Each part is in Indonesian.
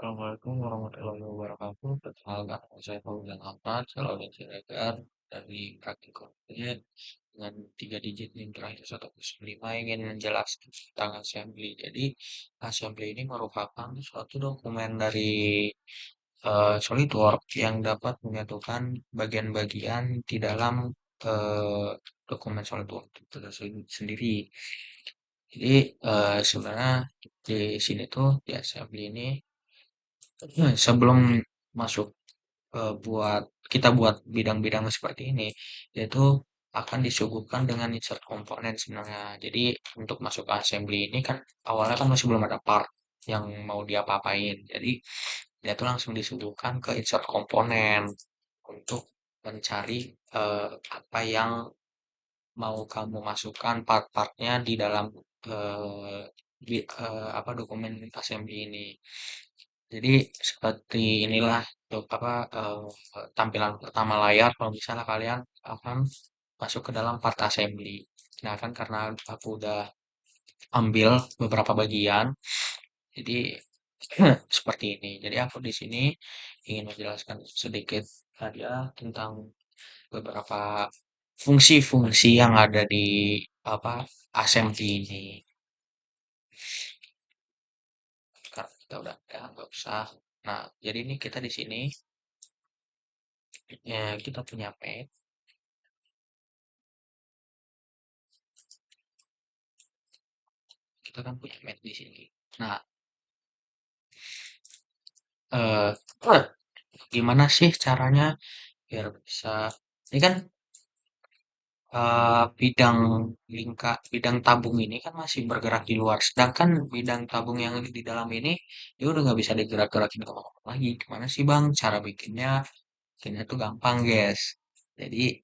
Assalamualaikum warahmatullahi wabarakatuh. Perkenalkan, saya Fauzan Ahmad, calon Siregar dari Praktik Konkret dengan 3 digit NIM terakhir 105 ingin menjelaskan tentang assembly. Jadi, assembly ini merupakan suatu dokumen dari SolidWorks yang dapat menyatukan bagian-bagian di dalam eh, dokumen SolidWorks itu sendiri. Jadi, sebenarnya di sini tuh di assembly ini sebelum masuk buat kita buat bidang-bidang seperti ini, yaitu akan disuguhkan dengan insert komponen sebenarnya. Jadi untuk masuk ke assembly ini kan awalnya kan masih belum ada part yang mau diapa-apain. Jadi dia tuh langsung disuguhkan ke insert komponen untuk mencari apa yang mau kamu masukkan part-partnya di dalam apa dokumen assembly ini. Jadi seperti inilah untuk apa tampilan pertama layar kalau misalnya kalian akan masuk ke dalam part assembly. Nah kan karena aku udah ambil beberapa bagian, jadi seperti ini. Jadi aku di sini ingin menjelaskan sedikit saja tentang beberapa fungsi-fungsi yang ada di apa assembly ini. Karena kita udah ya nggak usah. Nah, jadi ini kita di sini ya kita punya Mac. Kita kan punya Mac di sini. Nah, eh gimana sih caranya biar bisa ini kan bidang tabung ini kan masih bergerak di luar, sedangkan bidang tabung yang di dalam ini dia udah nggak bisa digerak-gerakin kemana-mana lagi. Gimana sih bang cara bikinnya? Bikinnya tuh gampang guys. Jadi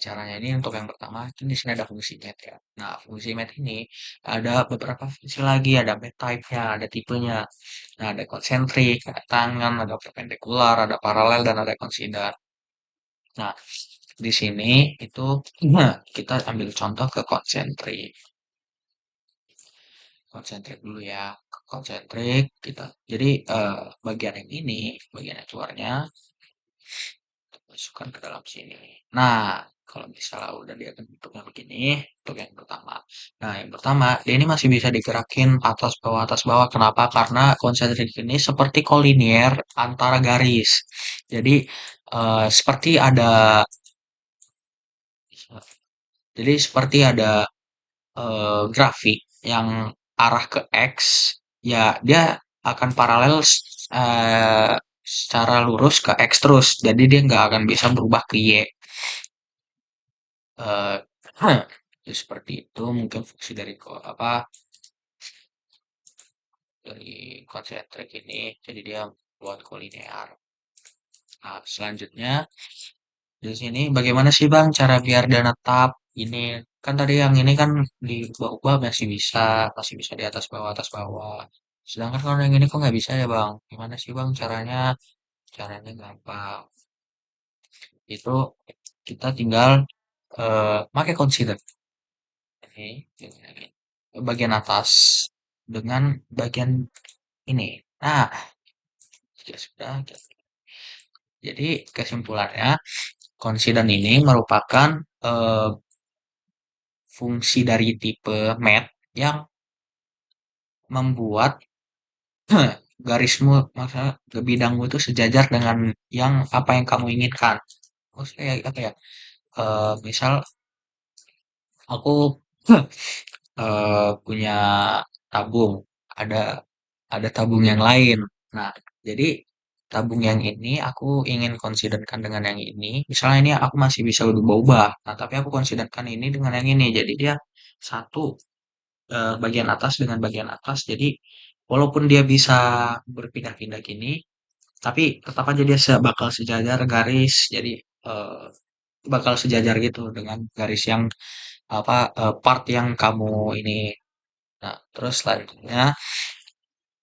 caranya ini untuk yang pertama, ini di sini ada fungsi mat ya. Nah, fungsi mat ini ada beberapa fungsi lagi, ada mat type-nya, ada tipenya. Nah, ada konsentrik, ada tangan, ada perpendikular, ada paralel, dan ada consider. Nah, di sini itu kita ambil contoh ke konsentrik. Konsentrik dulu ya. Ke konsentrik kita. Jadi bagian yang ini, bagian yang luarnya masukkan ke dalam sini. Nah, kalau misalnya udah dia bentuknya begini, untuk yang pertama. Nah, yang pertama, dia ini masih bisa digerakin atas bawah. Kenapa? Karena konsentrik ini seperti kolinier antara garis. Jadi, seperti ada, ada grafik yang arah ke X, ya dia akan paralel secara lurus ke X terus. Jadi dia nggak akan bisa berubah ke Y. Eh, ya seperti itu mungkin fungsi dari dari konsentrik ini. Jadi dia buat kolinear. Nah, selanjutnya di sini bagaimana sih Bang cara biar dia tetap ini kan tadi yang ini kan di bawah masih bisa di atas bawah. Sedangkan kalau yang ini kok nggak bisa ya Bang? Gimana sih Bang caranya? Caranya gampang. Itu kita tinggal pakai consider ini bagian atas dengan bagian ini. Nah, ya sudah. Jadi kesimpulannya, consider ini merupakan eh, fungsi dari tipe mat yang membuat garismu, maksudnya ke bidangmu itu sejajar dengan yang apa yang kamu inginkan. Maksudnya apa ya? Misal aku punya tabung, ada tabung yang lain. Nah, jadi tabung yang ini aku ingin konsiderkan dengan yang ini. Misalnya ini aku masih bisa ubah-ubah. Nah, tapi aku konsiderkan ini dengan yang ini. Jadi dia satu bagian atas dengan bagian atas. Jadi walaupun dia bisa berpindah-pindah gini, tapi tetap aja dia bakal sejajar garis. Jadi eh, bakal sejajar gitu dengan garis yang apa part yang kamu ini. Nah, terus selanjutnya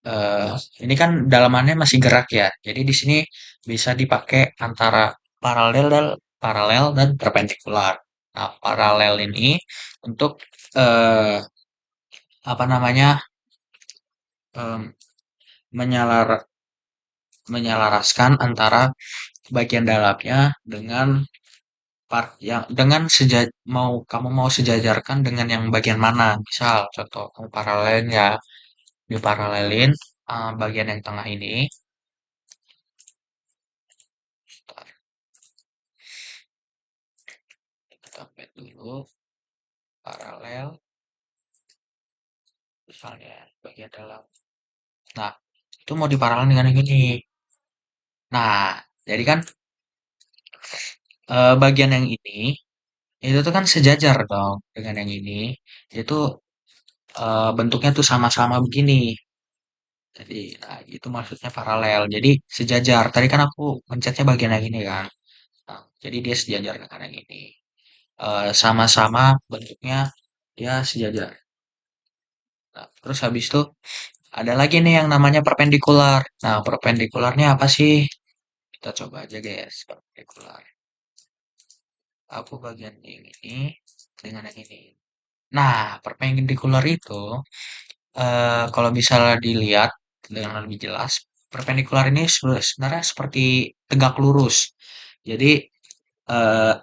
eh, ini kan dalamannya masih gerak ya. Jadi di sini bisa dipakai antara paralel dan perpendikular. Nah, paralel ini untuk apa namanya em, menyalar menyelaraskan antara bagian dalamnya dengan part yang dengan kamu mau sejajarkan dengan yang bagian mana. Misal contoh kamu paralelin ya, diparalelin bagian yang tengah ini. Bentar, kita pet dulu paralel misalnya bagian dalam. Nah, itu mau diparalel dengan yang ini. Nah, jadi kan bagian yang ini itu tuh kan sejajar dong dengan yang ini. Itu bentuknya tuh sama-sama begini. Jadi, nah itu maksudnya paralel. Jadi sejajar. Tadi kan aku mencetnya bagian yang ini kan. Nah, jadi dia sejajar dengan yang ini. Sama-sama bentuknya dia sejajar. Nah, terus habis itu ada lagi nih yang namanya perpendikular. Nah, perpendikularnya apa sih? Kita coba aja guys, perpendikular. Aku bagian yang ini dengan yang ini. Nah, perpendikular itu kalau misalnya dilihat dengan lebih jelas, perpendikular ini sebenarnya seperti tegak lurus. Jadi eh,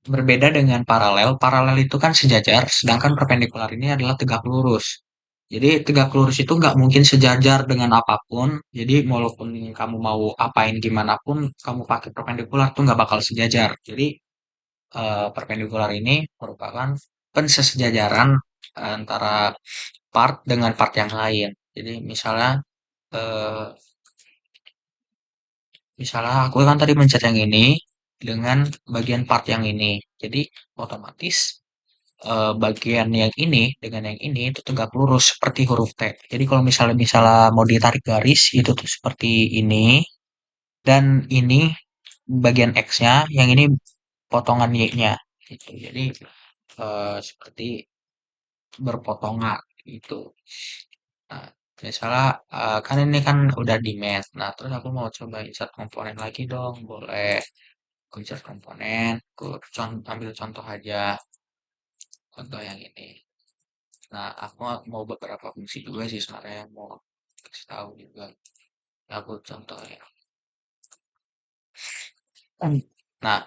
berbeda dengan paralel. Paralel itu kan sejajar, sedangkan perpendikular ini adalah tegak lurus. Jadi tegak lurus itu nggak mungkin sejajar dengan apapun. Jadi walaupun kamu mau apain gimana pun, kamu pakai perpendikular tuh nggak bakal sejajar. Jadi perpendikular ini merupakan pensejajaran antara part dengan part yang lain. Jadi eh, misalnya aku kan tadi mencet yang ini dengan bagian part yang ini. Jadi otomatis bagian yang ini dengan yang ini itu tegak lurus seperti huruf T. Jadi kalau misalnya mau ditarik garis itu tuh seperti ini dan ini bagian X-nya, yang ini potongan Y-nya gitu. Jadi seperti berpotongan gitu. Nah, misalnya kan ini kan udah di match. Nah, terus aku mau coba insert komponen lagi dong. Boleh. Aku insert komponen. Aku ambil contoh aja. Contoh yang ini. Nah, aku mau beberapa fungsi juga sih sebenarnya. Mau kasih tahu juga. Aku contoh ya. Nah,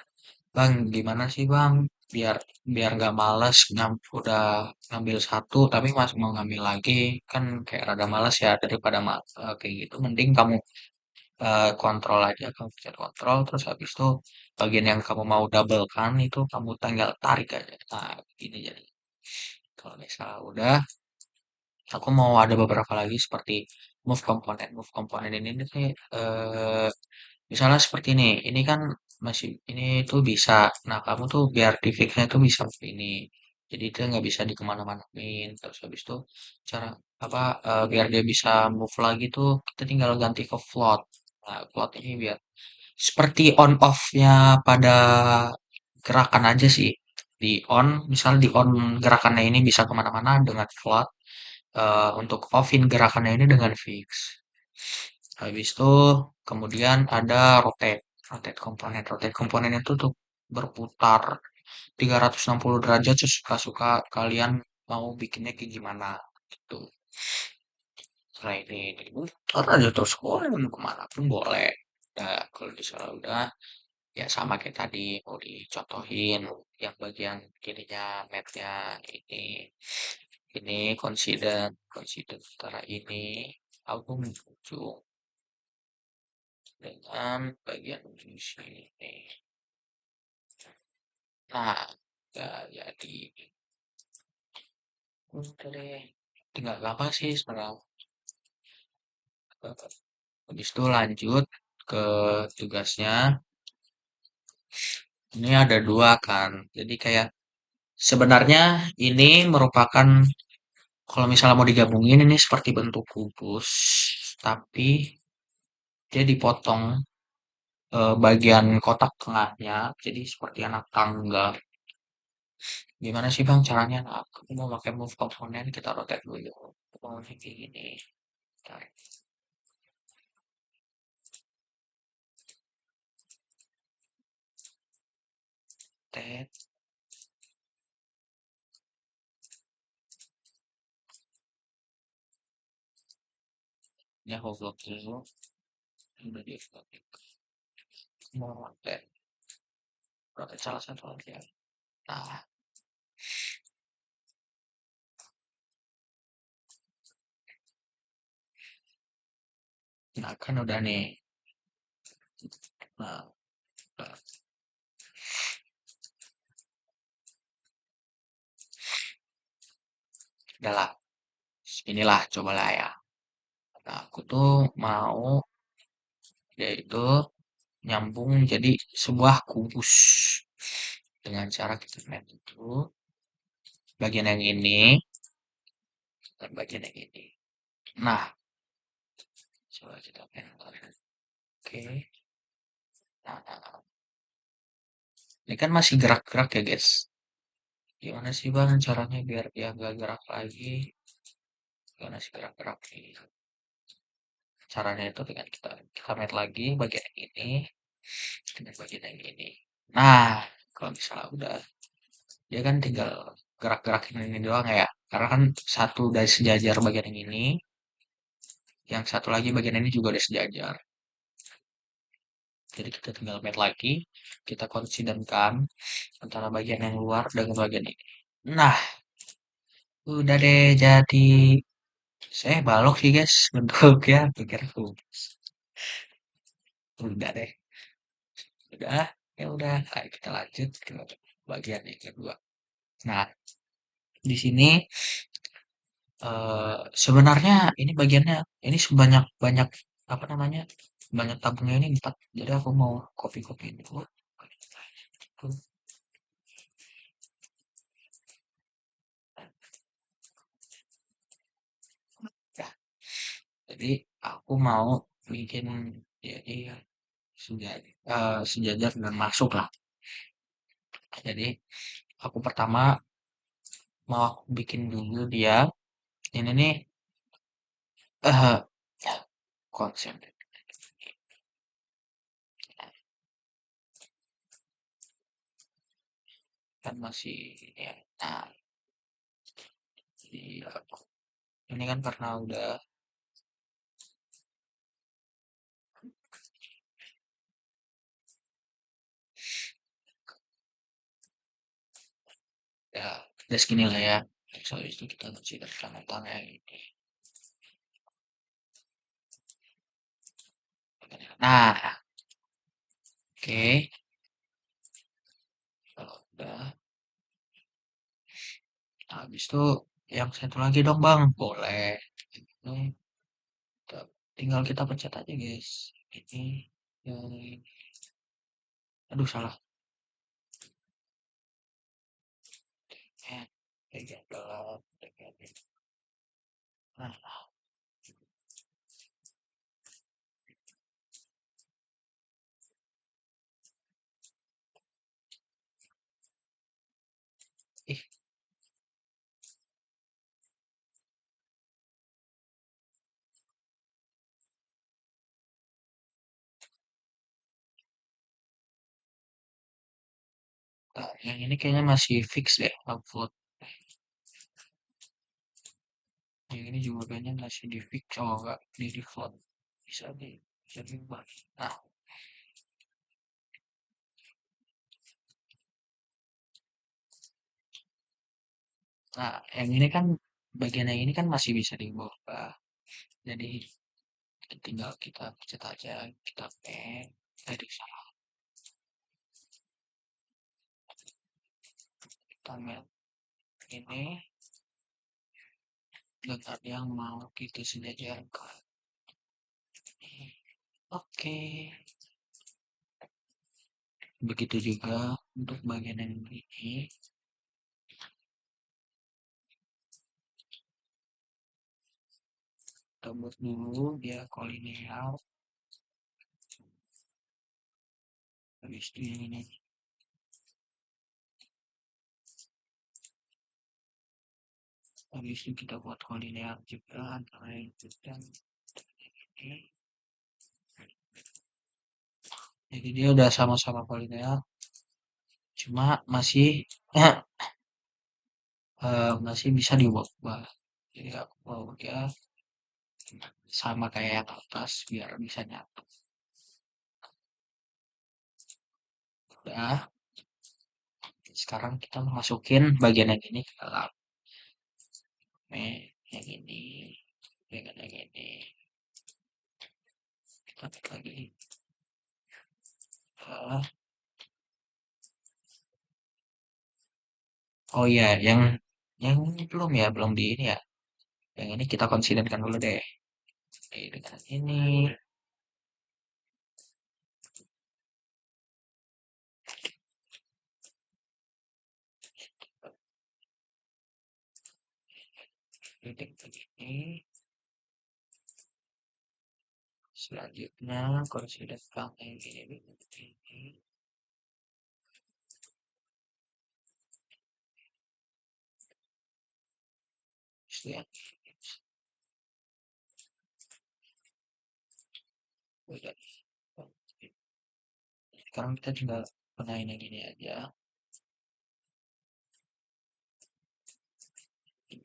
Bang, gimana sih Bang? Biar biar nggak males udah ngambil satu tapi masih mau ngambil lagi kan kayak rada males ya daripada kayak gitu. Mending kamu kontrol aja, kamu pencet kontrol terus habis itu bagian yang kamu mau double kan itu kamu tinggal tarik aja. Nah, gini jadi. Kalau misalnya udah, aku mau ada beberapa lagi seperti move component. Move component ini nih misalnya seperti ini. Ini kan masih ini tuh bisa. Nah, kamu tuh biar di fixnya tuh bisa seperti ini. Jadi dia nggak bisa dikemana-manain. Terus habis itu cara apa biar dia bisa move lagi tuh kita tinggal ganti ke float. Nah, float ini biar seperti on off-nya pada gerakan aja sih. Di on, misal di on gerakannya ini bisa kemana-mana dengan float. Untuk offin gerakannya ini dengan fix. Habis itu kemudian ada rotate. Rotate komponen. Rotate komponen itu tuh berputar 360 derajat sesuka-suka kalian mau bikinnya kayak gimana gitu. Setelah ini diputar aja terus kalian kemana pun boleh. Nah, kalau misalnya udah ya sama kayak tadi mau dicontohin yang bagian kirinya mapnya ini consider antara ini aku menuju dengan bagian fungsi ini. Nah, ya jadi udah deh. Tinggal gampang sih sebenarnya. Habis itu lanjut ke tugasnya. Ini ada dua kan. Jadi kayak sebenarnya ini merupakan kalau misalnya mau digabungin ini seperti bentuk kubus, tapi dia dipotong bagian kotak tengahnya, jadi seperti anak tangga. Gimana sih Bang caranya? Nah, aku mau pakai move komponen, kita rotate dulu. Aku mau kayak gini. Tarik, rotate, ini aku blok dulu. udah di mau rotate rotate salah satu aja. Nah, nah kan udah nih. Nah, udah, udah lah. Inilah cobalah ya. Nah, aku tuh mau yaitu nyambung jadi sebuah kubus dengan cara kita main itu bagian yang ini dan bagian yang ini. Nah, coba kita main. Oke. Nah, nah, ini kan masih gerak-gerak ya guys. Gimana sih bang caranya biar dia gak gerak lagi? Gimana sih gerak-gerak nih? Caranya itu dengan kita main lagi bagian yang ini dengan bagian yang ini. Nah, kalau misalnya udah dia kan tinggal gerak-gerakin ini doang ya. Karena kan satu dari sejajar bagian yang ini, yang satu lagi bagian ini juga udah sejajar. Jadi kita tinggal main lagi, kita konsidenkan antara bagian yang luar dengan bagian ini. Nah, udah deh jadi saya balok sih guys bentuknya pikir kubus. Udah deh, udah ya udah. Ayo kita lanjut ke bagian yang kedua. Nah, di sini sebenarnya ini bagiannya ini sebanyak banyak apa namanya banyak tabungnya ini 4. Jadi aku mau copy-copy dulu. Ya, jadi aku mau bikin jadi sejajar dan masuk lah. Jadi aku pertama mau aku bikin dulu dia ini nih eh konsep kan masih ini ya. Nah, jadi ini kan karena udah ya udah segini lah ya. Soal itu kita considerkan tentang yang ini. Nah, oke. Kalau udah, habis itu yang satu lagi dong bang. Boleh. Ini tinggal kita pencet aja guys. Ini yang ini. Aduh salah. Bagian dalam. Nah, ih, yang ini kayaknya masih fix deh upload. Yang ini juga kayaknya masih di fix. Oh enggak, di default. Bisa diubah. Nah, nah, yang ini kan bagian yang ini kan masih bisa diubah. Jadi tinggal kita pencet aja, kita paste, tadi salah, kita main ini dengan yang mau kita sejajarkan. Oke, begitu juga untuk bagian yang ini. Kita buat dulu dia kolineal. Habis itu yang ini. Habis itu kita buat kolineal juga antara yang itu dan ini. Jadi dia udah sama-sama kolineal, cuma masih masih bisa diubah-ubah. Jadi aku mau dia sama kayak yang atas biar bisa nyatu. Udah. Sekarang kita masukin bagian yang ini ke dalam. Yang ini dengan yang ini. Kita klik lagi. Ah, oh iya, yang ini belum ya, belum di ini ya. Yang ini kita considerkan dulu deh. Dengan ini. Titik begini. Selanjutnya considerkan yang ini. Setelah udah. Sekarang kita tinggal benahin yang ini aja.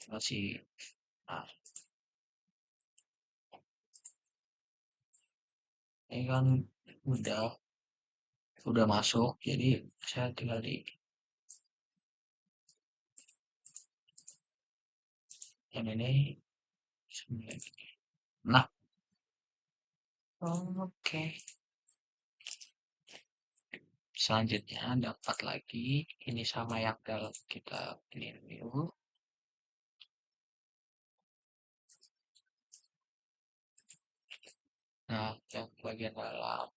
Masih, nah, ini kan udah udah masuk, jadi saya tinggal di yang ini. Nah, oke. Selanjutnya dapat lagi ini sama yang dalam kita ini dulu. Nah, yang bagian dalam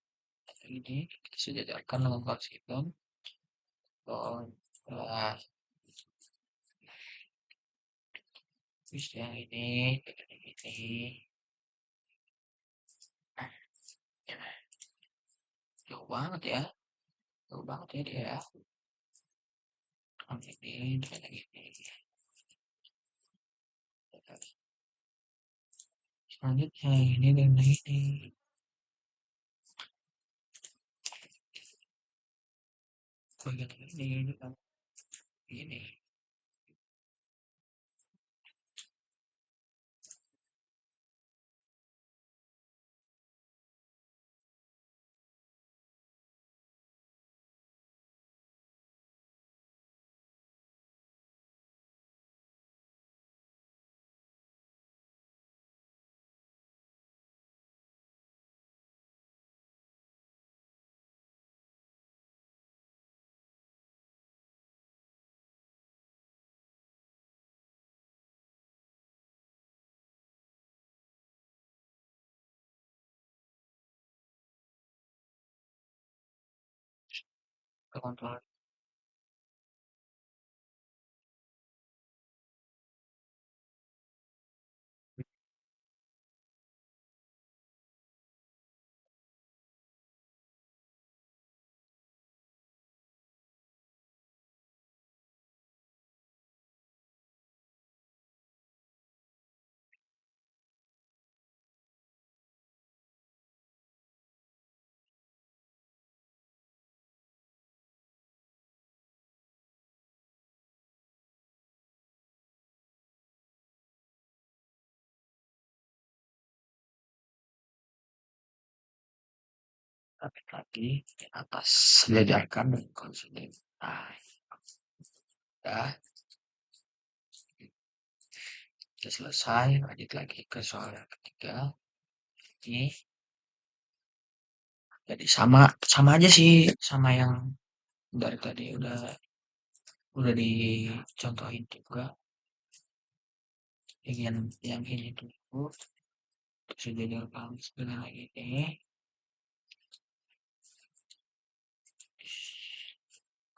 ini kita sejajarkan dengan konsisten. Oh, nah, terus yang ini dengan yang ini. Nah, jauh banget ya, jauh banget ya dia ya. Yang ini dengan yang ini. Selanjutnya ini dengan ini. Bagian ini dengan ini. Kontrol. Tapi lagi di atas sejajarkan dengan konsisten. Nah, udah. Sudah selesai, lanjut lagi ke soal yang ketiga. Ini jadi sama sama aja sih sama yang dari tadi udah dicontohin juga. Ingin yang ini dulu sejajarkan dengan yang ini.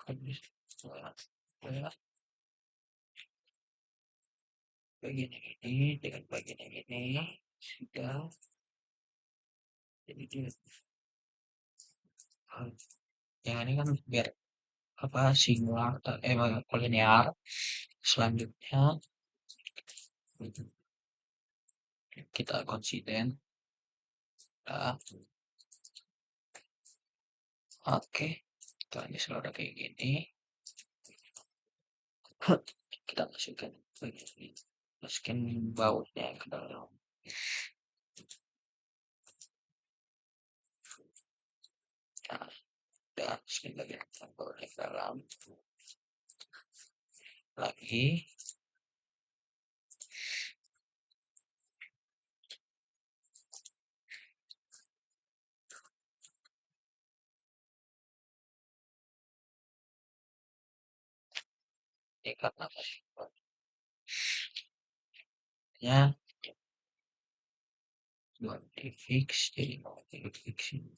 Bagian yang ini dengan bagian yang ini sudah jadi dia yang ini kan biar apa singular kolinear. Selanjutnya kita konsisten. Nah, oke, kita ini sudah kayak gini. Kita masukkan bagian ini, masukin bautnya ke dalam. Nah, dan bagian tombol di dalam lagi. Ini karena ya buat di fix, jadi mau di fix ini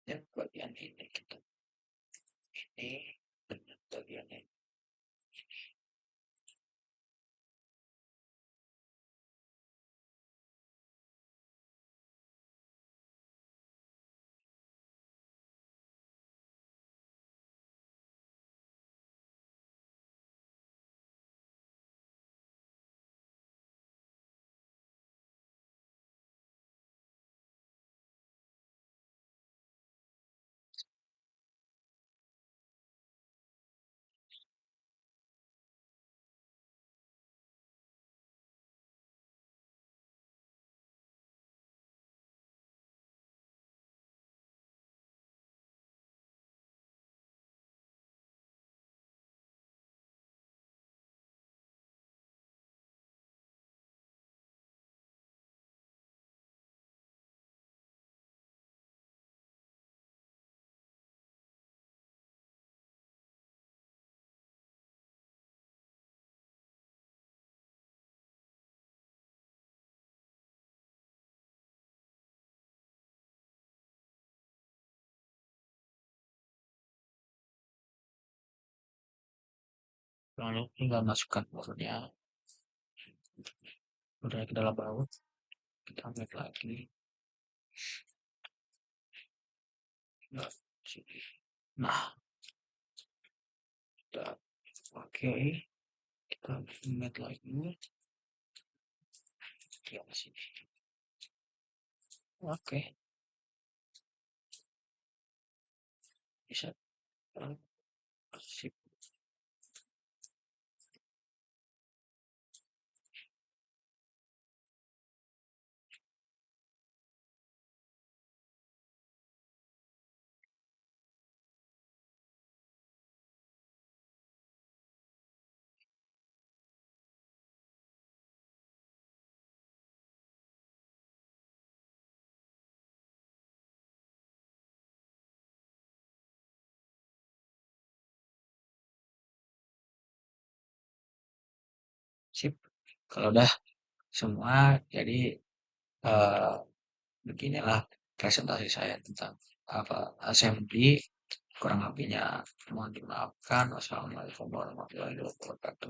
ya bagian ini kita ini dan bagian ini lalu tinggal masukkan telurnya udah ke dalam baut, kita ambil lagi. Nah, sini. Nah, udah oke, kita ingat lagi di sini. Oke, bisa. Sip. Sip. Kalau udah semua, jadi eh, beginilah presentasi saya tentang apa assembly. Kurang lebihnya mohon dimaafkan. Wassalamualaikum warahmatullahi wabarakatuh.